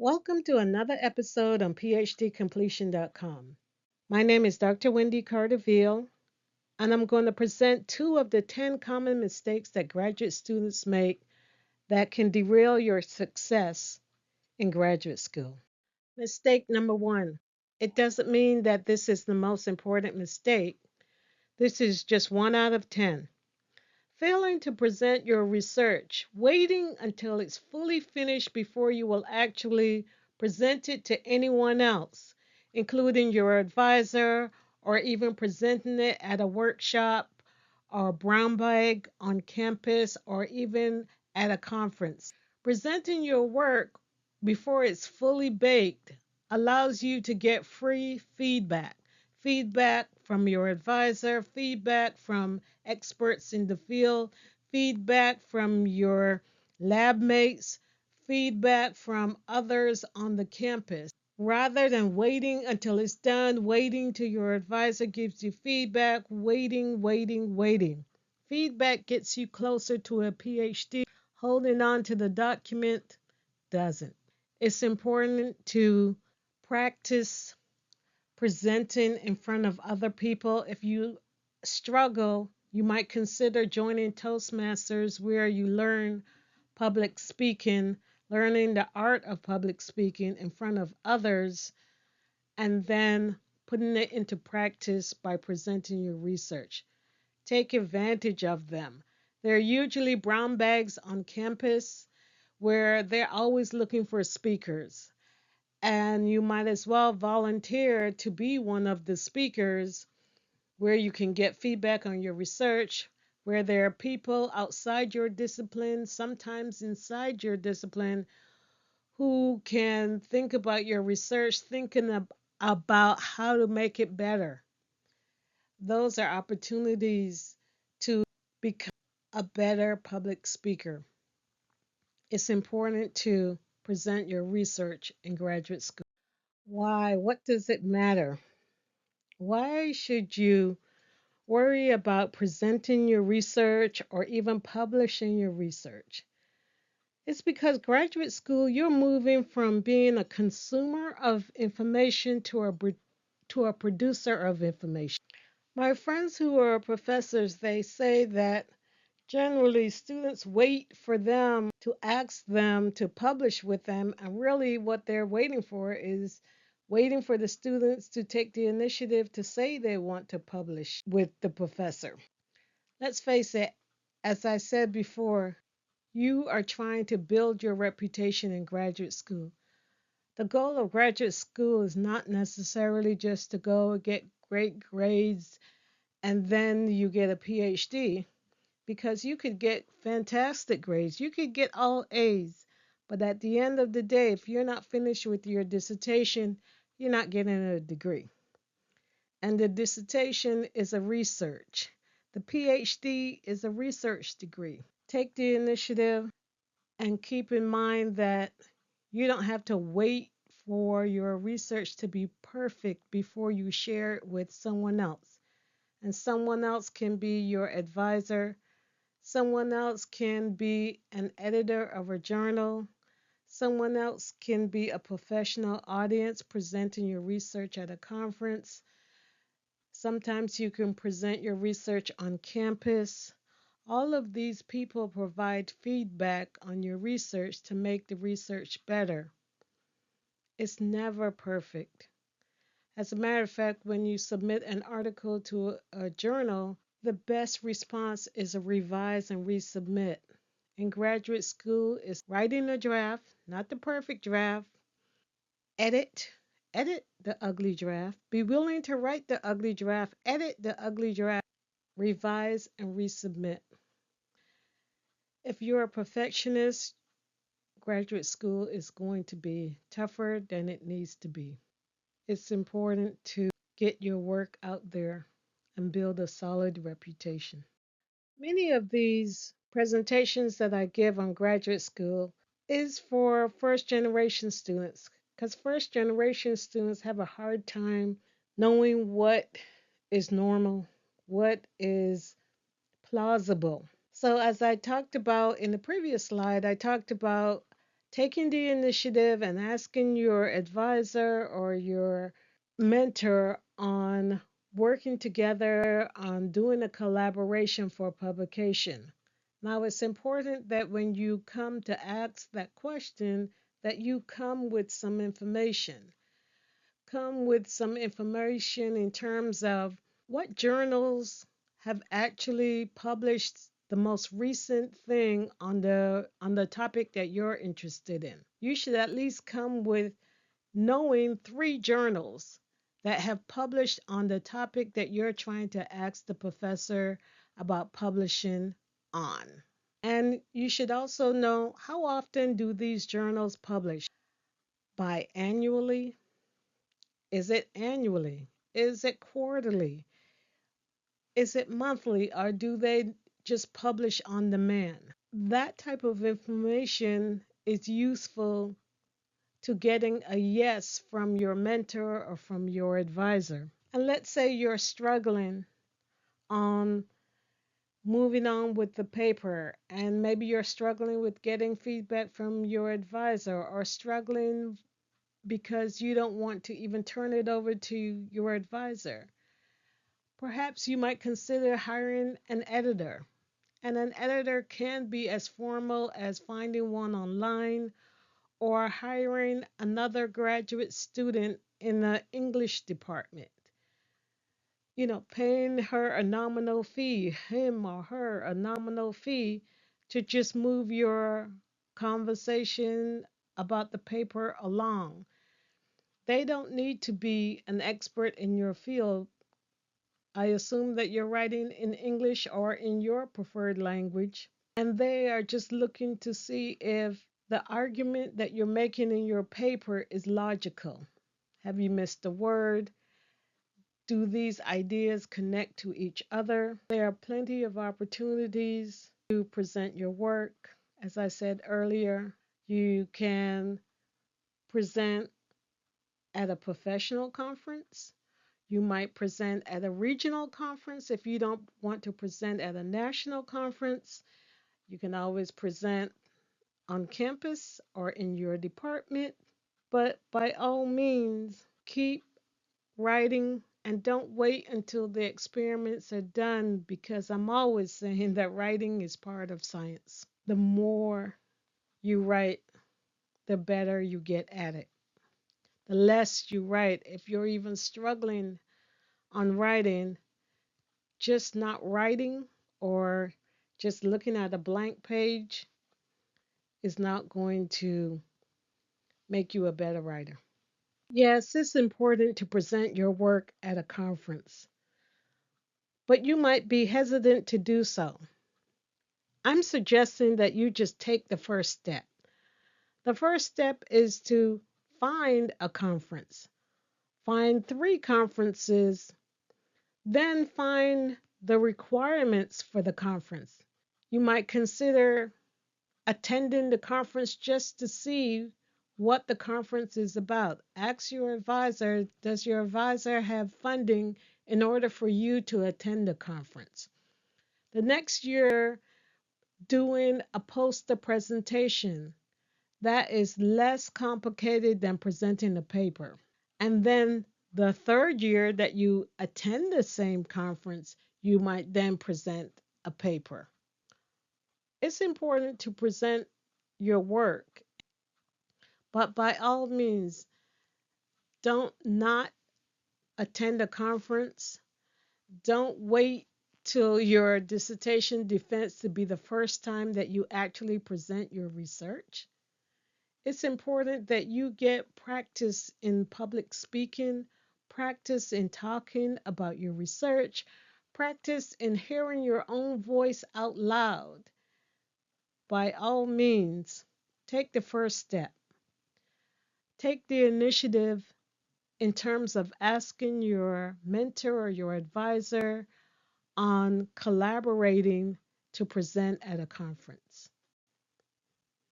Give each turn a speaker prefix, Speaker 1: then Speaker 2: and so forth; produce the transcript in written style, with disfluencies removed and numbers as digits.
Speaker 1: Welcome to another episode on PhDCompletion.com. My name is Dr. Wendy Carterville, and I'm going to present two of the 10 common mistakes that graduate students make that can derail your success in graduate school. Mistake number one. It doesn't mean that this is the most important mistake. This is just one out of 10. Failing to present your research, waiting until it's fully finished before you will actually present it to anyone else, including your advisor, or even presenting it at a workshop or brown bag on campus or even at a conference. Presenting your work before it's fully baked allows you to get free feedback from your advisor, feedback from experts in the field, feedback from your lab mates, feedback from others on the campus. Rather than waiting until it's done, waiting till your advisor gives you feedback, waiting. Feedback gets you closer to a PhD. Holding on to the document doesn't. It's important to practice presenting in front of other people. If you struggle, you might consider joining Toastmasters, where you learn public speaking, learning the art of public speaking in front of others, and then putting it into practice by presenting your research. Take advantage of them. There are usually brown bags on campus where they're always looking for speakers, and you might as well volunteer to be one of the speakers where you can get feedback on your research, where there are people outside your discipline, sometimes inside your discipline, who can think about your research, about how to make it better. Those are opportunities to become a better public speaker. It's important to present your research in graduate school. Why? What does it matter? Why should you worry about presenting your research or even publishing your research? It's because graduate school, you're moving from being a consumer of information to a producer of information. My friends who are professors, they say that generally students wait for them to ask them to publish with them, and really what they're waiting for is waiting for the students to take the initiative to say they want to publish with the professor. Let's face it, as I said before, you are trying to build your reputation in graduate school. The goal of graduate school is not necessarily just to go get great grades and then you get a PhD, because you could get fantastic grades. You could get all A's, but at the end of the day, if you're not finished with your dissertation, you're not getting a degree. And the dissertation is a research. The PhD is a research degree. Take the initiative and keep in mind that you don't have to wait for your research to be perfect before you share it with someone else. And someone else can be your advisor. Someone else can be an editor of a journal. Someone else can be a professional audience presenting your research at a conference. Sometimes you can present your research on campus. All of these people provide feedback on your research to make the research better. It's never perfect. As a matter of fact, when you submit an article to a journal, the best response is a revise and resubmit. In graduate school, it's writing a draft, not the perfect draft. Edit, edit the ugly draft. Be willing to write the ugly draft, edit the ugly draft, revise and resubmit. If you're a perfectionist, graduate school is going to be tougher than it needs to be. It's important to get your work out there and build a solid reputation. Many of these presentations that I give on graduate school is for first generation students, because first generation students have a hard time knowing what is normal, what is plausible. So, as I talked about in the previous slide, I talked about Taking the initiative and asking your advisor or your mentor on working together on doing a collaboration for publication. Now, it's important that when you come to ask that question, that you come with some information. Come with some information in terms of what journals have actually published the most recent thing on the topic that you're interested in. You should at least come with knowing 3 journals that have published on the topic that you're trying to ask the professor about publishing on. And you should also know, how often do these journals publish? Biannually? Is it annually? Is it quarterly? Is it monthly? Or do they just publish on demand? That type of information is useful to getting a yes from your mentor or from your advisor. And let's say you're struggling on moving on with the paper, and maybe you're struggling with getting feedback from your advisor, or struggling because you don't want to even turn it over to your advisor. Perhaps you might consider hiring an editor. And an editor can be as formal as finding one online or hiring another graduate student in the English department. Paying her a nominal fee, him or her a nominal fee to just move your conversation about the paper along. They don't need to be an expert in your field. I assume that you're writing in English or in your preferred language, and they are just looking to see if the argument that you're making in your paper is logical. Have you missed a word? Do these ideas connect to each other? There are plenty of opportunities to present your work. As I said earlier, you can present at a professional conference. You might present at a regional conference. If you don't want to present at a national conference, you can always present on campus or in your department. But by all means, keep writing and don't wait until the experiments are done, because I'm always saying that writing is part of science. The more you write, the better you get at it. The less you write, if you're even struggling on writing, just not writing or just looking at a blank page is not going to make you a better writer. Yes, it's important to present your work at a conference, but you might be hesitant to do so. I'm suggesting that you just take the first step. The first step is to find a conference, find 3 conferences, then find the requirements for the conference. You might consider attending the conference just to see what the conference is about. Ask your advisor, does your advisor have funding in order for you to attend the conference? The next year, doing a poster presentation. That is less complicated than presenting a paper. And then the third year that you attend the same conference, you might then present a paper. It's important to present your work, but by all means, don't not attend a conference. Don't wait till your dissertation defense to be the first time that you actually present your research. It's important that you get practice in public speaking, practice in talking about your research, practice in hearing your own voice out loud. By all means, take the first step. Take the initiative in terms of asking your mentor or your advisor on collaborating to present at a conference.